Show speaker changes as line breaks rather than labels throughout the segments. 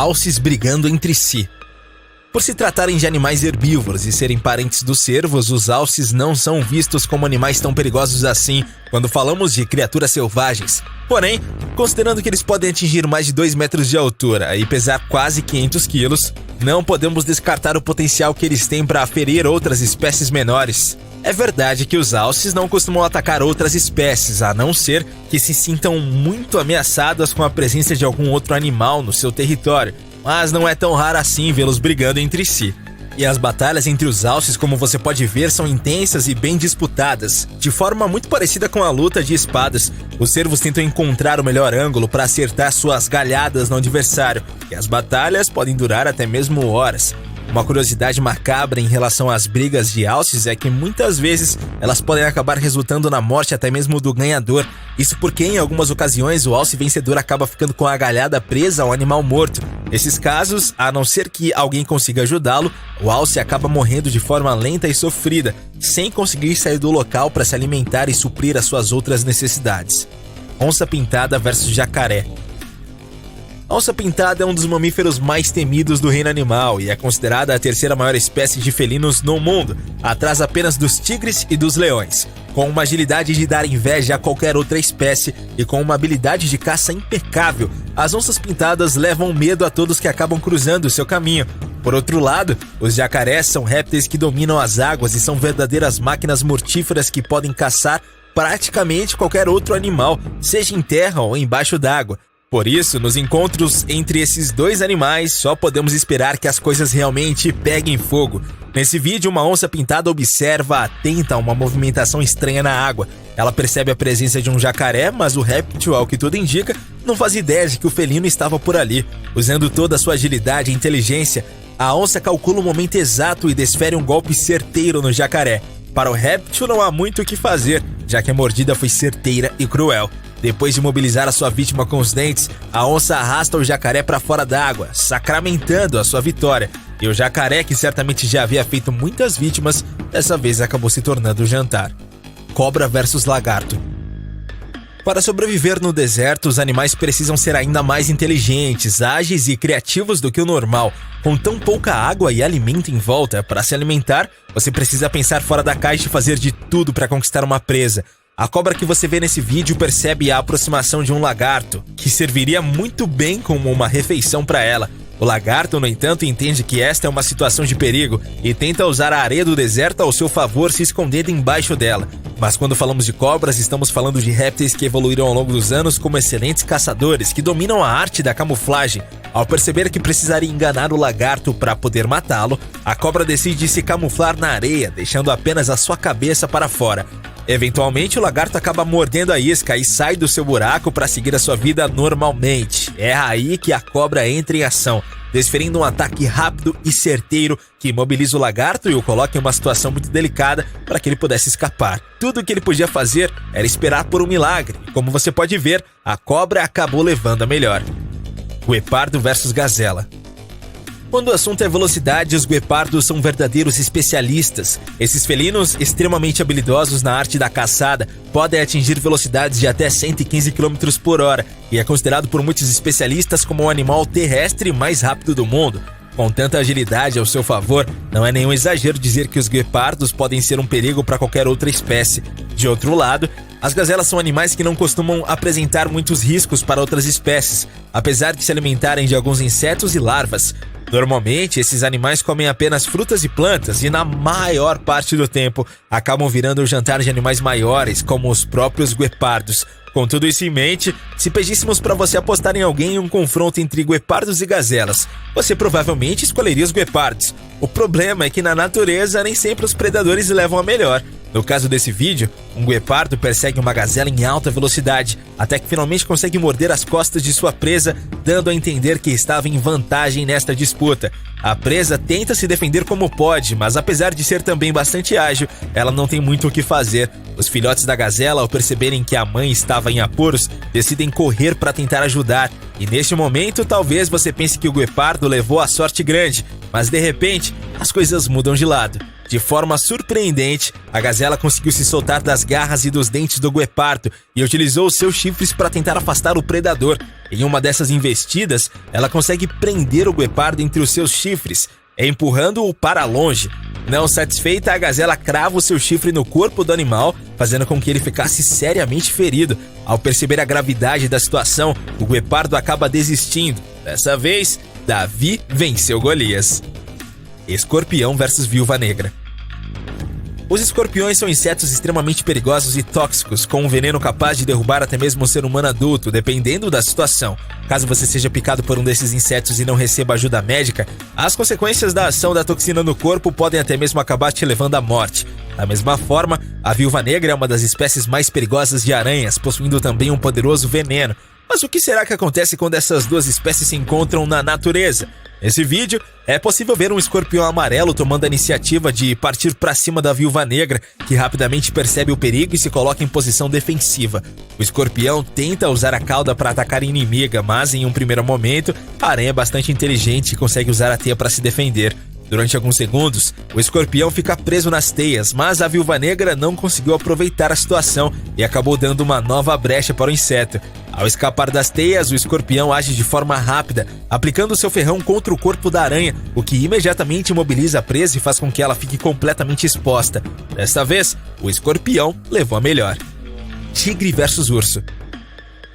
Alces brigando entre si. Por se tratarem de animais herbívoros e serem parentes dos cervos, os alces não são vistos como animais tão perigosos assim quando falamos de criaturas selvagens. Porém, considerando que eles podem atingir mais de 2 metros de altura e pesar quase 500 quilos, não podemos descartar o potencial que eles têm para ferir outras espécies menores. É verdade que os alces não costumam atacar outras espécies, a não ser que se sintam muito ameaçadas com a presença de algum outro animal no seu território, mas não é tão raro assim vê-los brigando entre si. E as batalhas entre os alces, como você pode ver, são intensas e bem disputadas. De forma muito parecida com a luta de espadas, os cervos tentam encontrar o melhor ângulo para acertar suas galhadas no adversário, e as batalhas podem durar até mesmo horas. Uma curiosidade macabra em relação às brigas de alces é que muitas vezes elas podem acabar resultando na morte até mesmo do ganhador. Isso porque em algumas ocasiões o alce vencedor acaba ficando com a galhada presa ao animal morto. Nesses casos, a não ser que alguém consiga ajudá-lo, o alce acaba morrendo de forma lenta e sofrida, sem conseguir sair do local para se alimentar e suprir as suas outras necessidades. Onça pintada versus jacaré. A onça pintada é um dos mamíferos mais temidos do reino animal e é considerada a terceira maior espécie de felinos no mundo, atrás apenas dos tigres e dos leões. Com uma agilidade de dar inveja a qualquer outra espécie e com uma habilidade de caça impecável, as onças pintadas levam medo a todos que acabam cruzando o seu caminho. Por outro lado, os jacarés são répteis que dominam as águas e são verdadeiras máquinas mortíferas que podem caçar praticamente qualquer outro animal, seja em terra ou embaixo d'água. Por isso, nos encontros entre esses dois animais, só podemos esperar que as coisas realmente peguem fogo. Nesse vídeo, uma onça pintada observa atenta a uma movimentação estranha na água. Ela percebe a presença de um jacaré, mas o réptil, ao que tudo indica, não faz ideia de que o felino estava por ali. Usando toda a sua agilidade e inteligência, a onça calcula o momento exato e desfere um golpe certeiro no jacaré. Para o réptil não há muito o que fazer, já que a mordida foi certeira e cruel. Depois de mobilizar a sua vítima com os dentes, a onça arrasta o jacaré para fora d'água, sacramentando a sua vitória. E o jacaré, que certamente já havia feito muitas vítimas, dessa vez acabou se tornando o jantar. Cobra versus lagarto. Para sobreviver no deserto, os animais precisam ser ainda mais inteligentes, ágeis e criativos do que o normal. Com tão pouca água e alimento em volta, para se alimentar, você precisa pensar fora da caixa e fazer de tudo para conquistar uma presa. A cobra que você vê nesse vídeo percebe a aproximação de um lagarto, que serviria muito bem como uma refeição para ela. O lagarto, no entanto, entende que esta é uma situação de perigo e tenta usar a areia do deserto ao seu favor, se escondendo embaixo dela. Mas quando falamos de cobras, estamos falando de répteis que evoluíram ao longo dos anos como excelentes caçadores que dominam a arte da camuflagem. Ao perceber que precisaria enganar o lagarto para poder matá-lo, a cobra decide se camuflar na areia, deixando apenas a sua cabeça para fora. Eventualmente, o lagarto acaba mordendo a isca e sai do seu buraco para seguir a sua vida normalmente. É aí que a cobra entra em ação, desferindo um ataque rápido e certeiro que imobiliza o lagarto e o coloca em uma situação muito delicada para que ele pudesse escapar. Tudo o que ele podia fazer era esperar por um milagre. Como você pode ver, a cobra acabou levando a melhor. Guepardo versus gazela. Quando o assunto é velocidade, os guepardos são verdadeiros especialistas. Esses felinos, extremamente habilidosos na arte da caçada, podem atingir velocidades de até 115 km por hora e é considerado por muitos especialistas como o animal terrestre mais rápido do mundo. Com tanta agilidade ao seu favor, não é nenhum exagero dizer que os guepardos podem ser um perigo para qualquer outra espécie. De outro lado, as gazelas são animais que não costumam apresentar muitos riscos para outras espécies, apesar de se alimentarem de alguns insetos e larvas. Normalmente, esses animais comem apenas frutas e plantas e, na maior parte do tempo, acabam virando o jantar de animais maiores, como os próprios guepardos. Com tudo isso em mente, se pedíssemos para você apostar em alguém em um confronto entre guepardos e gazelas, você provavelmente escolheria os guepardos. O problema é que na natureza nem sempre os predadores levam a melhor. No caso desse vídeo, um guepardo persegue uma gazela em alta velocidade, até que finalmente consegue morder as costas de sua presa, dando a entender que estava em vantagem nesta disputa. A presa tenta se defender como pode, mas apesar de ser também bastante ágil, ela não tem muito o que fazer. Os filhotes da gazela, ao perceberem que a mãe estava em apuros, decidem correr para tentar ajudar. E neste momento, talvez você pense que o guepardo levou a sorte grande, mas de repente, as coisas mudam de lado. De forma surpreendente, a gazela conseguiu se soltar das garras e dos dentes do guepardo e utilizou seus chifres para tentar afastar o predador. Em uma dessas investidas, ela consegue prender o guepardo entre os seus chifres, empurrando-o para longe. Não satisfeita, a gazela crava o seu chifre no corpo do animal, fazendo com que ele ficasse seriamente ferido. Ao perceber a gravidade da situação, o guepardo acaba desistindo. Dessa vez, Davi venceu Golias. Escorpião versus Viúva Negra. Os escorpiões são insetos extremamente perigosos e tóxicos, com um veneno capaz de derrubar até mesmo um ser humano adulto, dependendo da situação. Caso você seja picado por um desses insetos e não receba ajuda médica, as consequências da ação da toxina no corpo podem até mesmo acabar te levando à morte. Da mesma forma, a Viúva Negra é uma das espécies mais perigosas de aranhas, possuindo também um poderoso veneno. Mas o que será que acontece quando essas duas espécies se encontram na natureza? Nesse vídeo, é possível ver um escorpião amarelo tomando a iniciativa de partir para cima da Viúva Negra, que rapidamente percebe o perigo e se coloca em posição defensiva. O escorpião tenta usar a cauda para atacar a inimiga, mas em um primeiro momento, a aranha é bastante inteligente e consegue usar a teia para se defender. Durante alguns segundos, o escorpião fica preso nas teias, mas a Viúva Negra não conseguiu aproveitar a situação e acabou dando uma nova brecha para o inseto. Ao escapar das teias, o escorpião age de forma rápida, aplicando seu ferrão contra o corpo da aranha, o que imediatamente imobiliza a presa e faz com que ela fique completamente exposta. Desta vez, o escorpião levou a melhor. Tigre versus urso.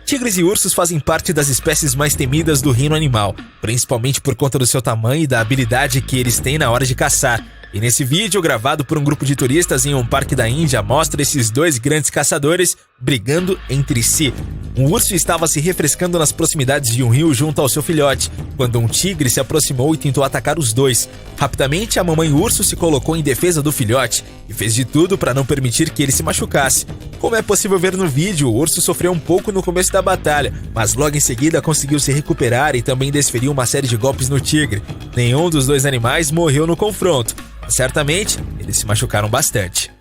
Tigres e ursos fazem parte das espécies mais temidas do reino animal, principalmente por conta do seu tamanho e da habilidade que eles têm na hora de caçar. E nesse vídeo, gravado por um grupo de turistas em um parque da Índia, mostra esses dois grandes caçadores brigando entre si. Um urso estava se refrescando nas proximidades de um rio junto ao seu filhote, quando um tigre se aproximou e tentou atacar os dois. Rapidamente, a mamãe urso se colocou em defesa do filhote e fez de tudo para não permitir que ele se machucasse. Como é possível ver no vídeo, o urso sofreu um pouco no começo da batalha, mas logo em seguida conseguiu se recuperar e também desferiu uma série de golpes no tigre. Nenhum dos dois animais morreu no confronto. Certamente, eles se machucaram bastante.